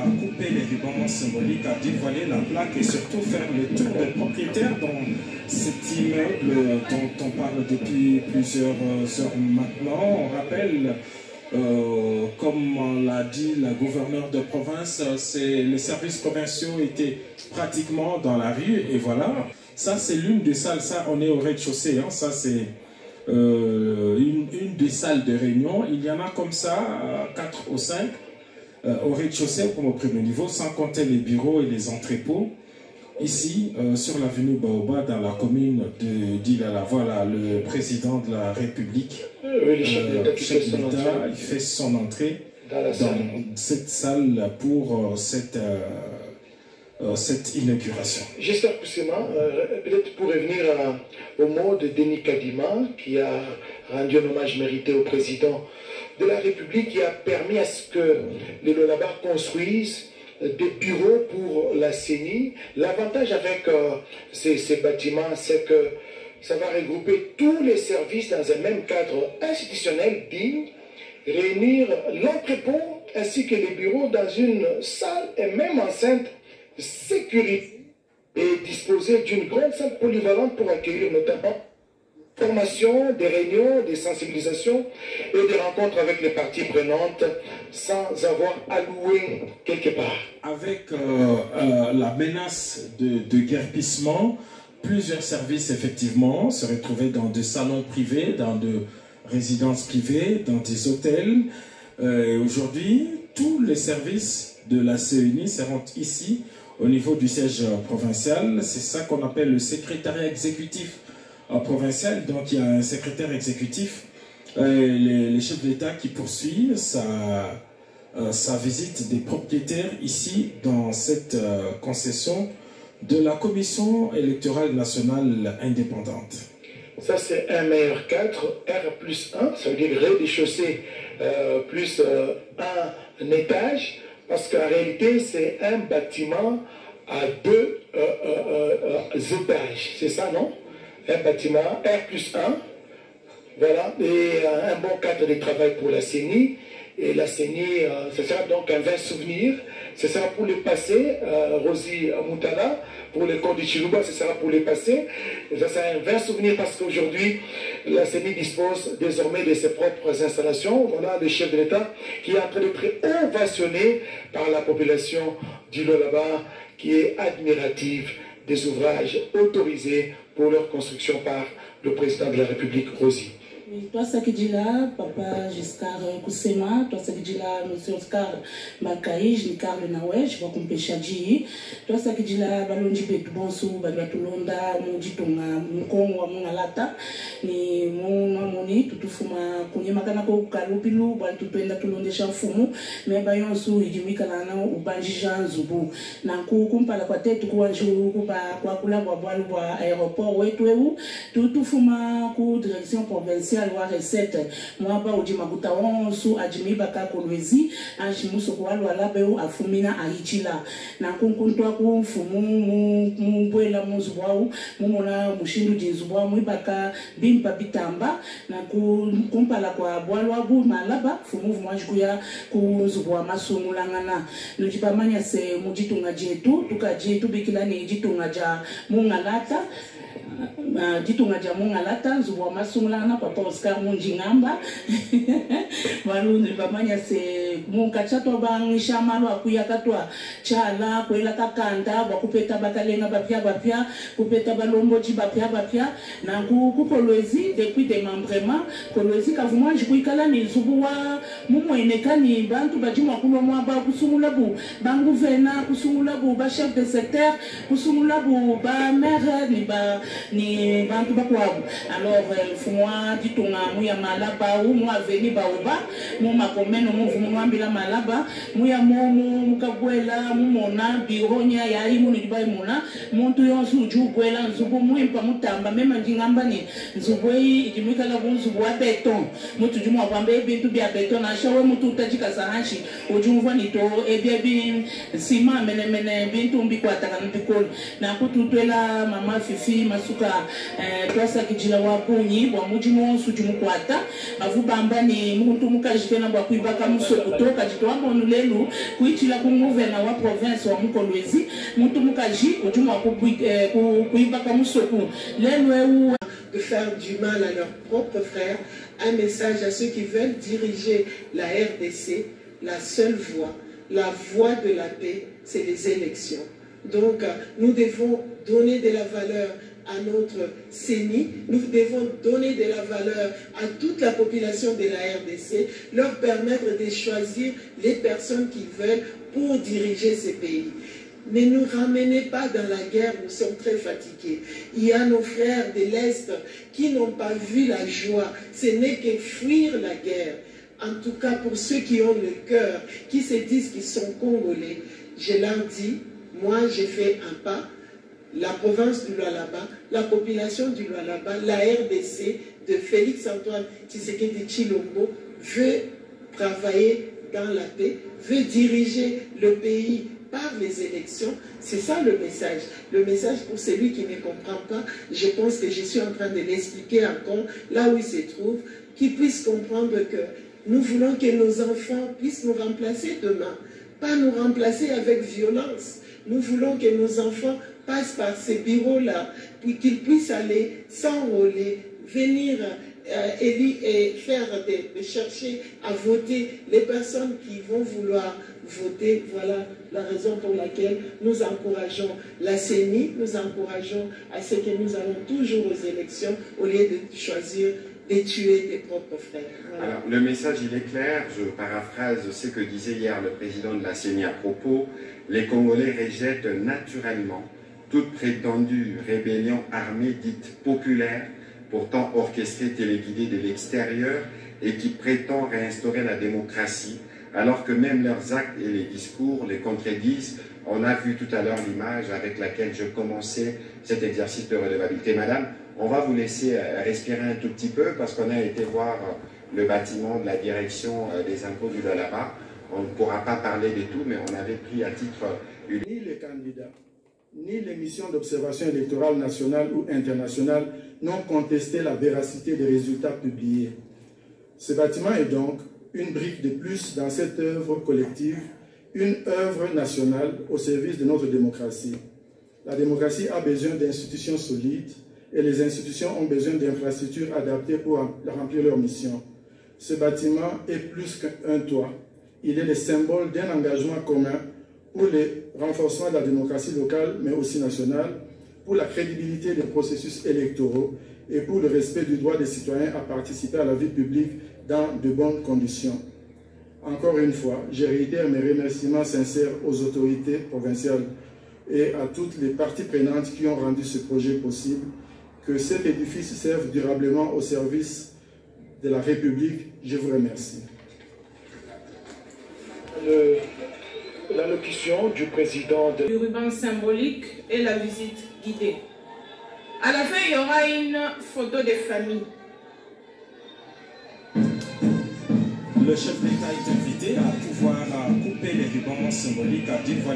à couper les rubans symboliques, à dévoiler la plaque et surtout faire le tour des propriétaires dans cet immeuble dont on parle depuis plusieurs heures maintenant. On rappelle, comme l'a dit la gouverneure de province, les services provinciaux étaient pratiquement dans la rue et voilà. Ça, c'est l'une des salles, ça, on est au rez-de-chaussée, hein, ça c'est une des salles de réunion. Il y en a comme ça, 4 ou 5, au rez-de-chaussée comme au premier niveau, sans compter les bureaux et les entrepôts. Ici, sur l'avenue Baoba, dans la commune de Dilala, voilà le président de la République, le chef de l'État, il fait son entrée dans cette salle pour cette inauguration. J'espère que c'est moi, peut-être pour revenir au mot de Denis Kadima, qui a rendu un hommage mérité au président de la République, qui a permis à ce que les Lolabar construisent des bureaux pour la CENI. L'avantage avec ces bâtiments, c'est que ça va regrouper tous les services dans un même cadre institutionnel digne, réunir l'entrepôt ainsi que les bureaux dans une salle et même enceinte sécurité et disposer d'une grande salle polyvalente pour accueillir notamment formation, des réunions, des sensibilisations et des rencontres avec les parties prenantes sans avoir à louer quelque part. Avec la menace de guerpissement, plusieurs services effectivement se retrouvaient dans des salons privés, dans des résidences privées, dans des hôtels. Aujourd'hui, tous les services de la CENI seront ici au niveau du siège provincial. C'est ça qu'on appelle le secrétariat exécutif provincial. Donc il y a un secrétaire exécutif, les chefs d'État qui poursuivent sa visite des propriétaires ici dans cette concession de la Commission électorale nationale indépendante. Ça c'est 1 meilleur 4, R plus 1, ça veut dire rez-de-chaussée plus un étage, parce qu'en réalité c'est un bâtiment à 2 étages, c'est ça non? Un bâtiment R plus 1, voilà, et un bon cadre de travail pour la CENI. Et la CENI, ce sera donc un vain souvenir. Ce sera pour le passé, Rosie Moutala, pour le corps du Chiluba, ce sera pour le passé. Et ça sera un vain souvenir parce qu'aujourd'hui, la CENI dispose désormais de ses propres installations. Voilà le chef de l'État qui est en train d'être ovationné par la population du Lolaba, qui est admirative des ouvrages autorisés pour leur construction par le président de la République, Rosie. Toi, ça qui dit là, papa Giscard Koussema, toi, ça qui dit là, monsieur Oscar Makaï, je Nicard le Naoué, je vois qu'on peut changer. Toi, ça qui dit là, Balondi Betubonsu, Bagatulonda, Monditonga, Mkongo, Monalata, ni Moni, Tutufuma, Kunyamakanaco, Kalupilu, Baltupenda, Tulonde Chanfumu, mais Bayonsu, Idimikalana, ou Banjijan Zubu. Nankou, Kumpala, Quatet, Kouanjou, Kwakula, Wabalu, aéroport, Wetueu, Tutufuma, direction provinciale. Loi recette moi ba odi mabuta onsu ajimi baka kolwezi anjimuso kwa lwa beu afumina aichila na kunkuntwa ku mfumu mu bwela muzubwau mumona mushindu dinzubwa mu baka bimpa bitamba na kumpala kwa bwalwa bu malaba fumu vumajikuya kuzubwa masumulangana nujibamanya se mujitunga jetu tukajetu bikila ni jitunga ja mungalata ditunga jamunga lata nzubwa masungulana papa Oscar Munjingamba walundi bamanya se munkachato bangisha malo akuya katwa chala kwela kakanda bakupeta bakalenga bapya kupeta balomboji bapya na kukolwezi depuis démembrement kolwezi kavuma jikuikala ni nzubwa mumwenekani bantu bajima kulomwa ba kusungula bu banguvena kusungula bu ba chef de secteur kusungula bu ba maire ni bantu bakwabu. Alors fumwa ditunga muya malaba ou mwa veni baoba mu makomeno mu vumwambila malaba muya momu mukagwela mumona bironya ya imu ni bai mona muntu yonsu jugwela nzubu muimpa mutamba mema njingamba ni nzubwei ijimikala bunzubu wa beton mutu jumwa kwambe bintu bya beton na shawe mutu utajika sahanshi ujumva ni to ebia sima mene bintu mbikwata kan bikol na kututwela mama fifi masu suka twasa kijila wapunyi bwa mujimo sujumu kwata avubamba ni muntu mukajitena bwa kuibaka musokuto kajitwa mbonu lelu kuichila kumuvena wa province wa Mukolwezi muntu mukaji ujumu kuibaka musoku lelu de faire du mal à leurs propres frères, un message à ceux qui veulent diriger la RDC, la seule voie, la voie de la paix, c'est les élections. Donc, nous devons donner de la valeur à notre CENI, nous devons donner de la valeur à toute la population de la RDC, leur permettre de choisir les personnes qu'ils veulent pour diriger ces pays. Ne nous ramenez pas dans la guerre, nous sommes très fatigués. Il y a nos frères de l'Est qui n'ont pas vu la joie. Ce n'est que fuir la guerre. En tout cas, pour ceux qui ont le cœur, qui se disent qu'ils sont congolais, je leur dis, moi j'ai fait un pas. La province du Lualaba, la population du Lualaba, la RDC de Félix-Antoine Tshisekedi Tshilombo veut travailler dans la paix, veut diriger le pays par les élections. C'est ça le message. Le message pour celui qui ne comprend pas, je pense que je suis en train de l'expliquer encore là où il se trouve, qu'il puisse comprendre que nous voulons que nos enfants puissent nous remplacer demain, pas nous remplacer avec violence. Nous voulons que nos enfants passent par ces bureaux-là, puis qu'ils puissent aller s'enrôler, venir et faire de chercher à voter les personnes qui vont vouloir voter. Voilà la raison pour laquelle nous encourageons la CENI, nous encourageons à ce que nous allons toujours aux élections au lieu de choisir de tuer tes propres frères. Voilà. Alors, le message, il est clair. Je paraphrase ce que disait hier le président de la CENI à propos. Les Congolais rejettent naturellement toute prétendue rébellion armée dite populaire, pourtant orchestrée, téléguidée de l'extérieur et qui prétend réinstaurer la démocratie, alors que même leurs actes et les discours les contredisent. On a vu tout à l'heure l'image avec laquelle je commençais cet exercice de redevabilité. Madame, on va vous laisser respirer un tout petit peu parce qu'on a été voir le bâtiment de la direction des impôts du Lualaba. On ne pourra pas parler de tout, mais on avait pris à titre... Ni les candidats, ni les missions d'observation électorale nationale ou internationale n'ont contesté la véracité des résultats publiés. Ce bâtiment est donc une brique de plus dans cette œuvre collective, une œuvre nationale au service de notre démocratie. La démocratie a besoin d'institutions solides et les institutions ont besoin d'infrastructures adaptées pour remplir leur mission. Ce bâtiment est plus qu'un toit. Il est le symbole d'un engagement commun pour le renforcement de la démocratie locale, mais aussi nationale, pour la crédibilité des processus électoraux et pour le respect du droit des citoyens à participer à la vie publique dans de bonnes conditions. Encore une fois, je réitère mes remerciements sincères aux autorités provinciales et à toutes les parties prenantes qui ont rendu ce projet possible. Que cet édifice serve durablement au service de la République. Je vous remercie. L'allocution du président de... Le ruban symbolique et la visite guidée. À la fin, il y aura une photo de famille. Le chef d'État est invité à pouvoir couper les rubans symboliques à 10 fois.